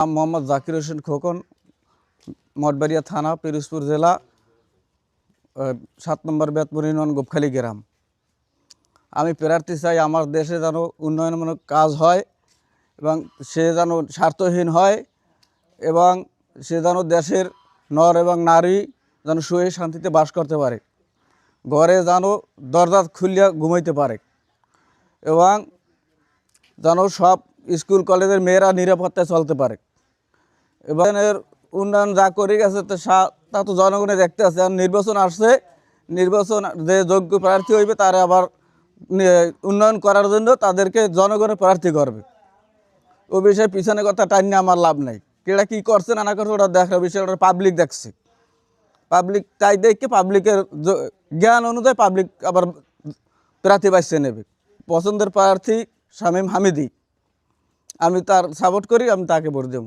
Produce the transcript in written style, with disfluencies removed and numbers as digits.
নাম মোহাম্মদ জাকির হোসেন খোকন, মঠবাড়িয়া থানা, পিরোজপুর জেলা, 7 নম্বর বেতপুর ইউনিয়ন, গোপখালী গ্রাম। আমি প্রার্থী চাই আমার দেশে যেন উন্নয়নমূলক কাজ হয় এবং সে যেন স্বার্থহীন হয় এবং সে যেন দেশের নর এবং নারী যেন সুখে শান্তিতে বাস করতে পারে, ঘরে যেন দরজা খুলিয়া ঘুমাইতে পারে এবং যেন সব স্কুল কলেজের মেয়েরা নিরাপত্তায় চলতে পারে। এবং এর উন্নয়ন যা করে গেছে তা তো জনগণে দেখতে আছে। আর নির্বাচন আসছে, নির্বাচন যে যোগ্য প্রার্থী হইবে তারা আবার উন্নয়ন করার জন্য তাদেরকে জনগণের প্রার্থী করবে। ও বিষয়ে পিছনে কথা টাইনে আমার লাভ নাই। কেটা কী করছে না করছে ওটা দেখার বিষয়, ওটা পাবলিক দেখছে। পাবলিক তাই দেখে পাবলিকের জ্ঞান অনুযায়ী পাবলিক আবার প্রার্থী বাছিয়ে নেবে। পছন্দের প্রার্থী শামীম হামিদি, আমি তার সাপোর্ট করি, আমি তাকে ভোট দেব।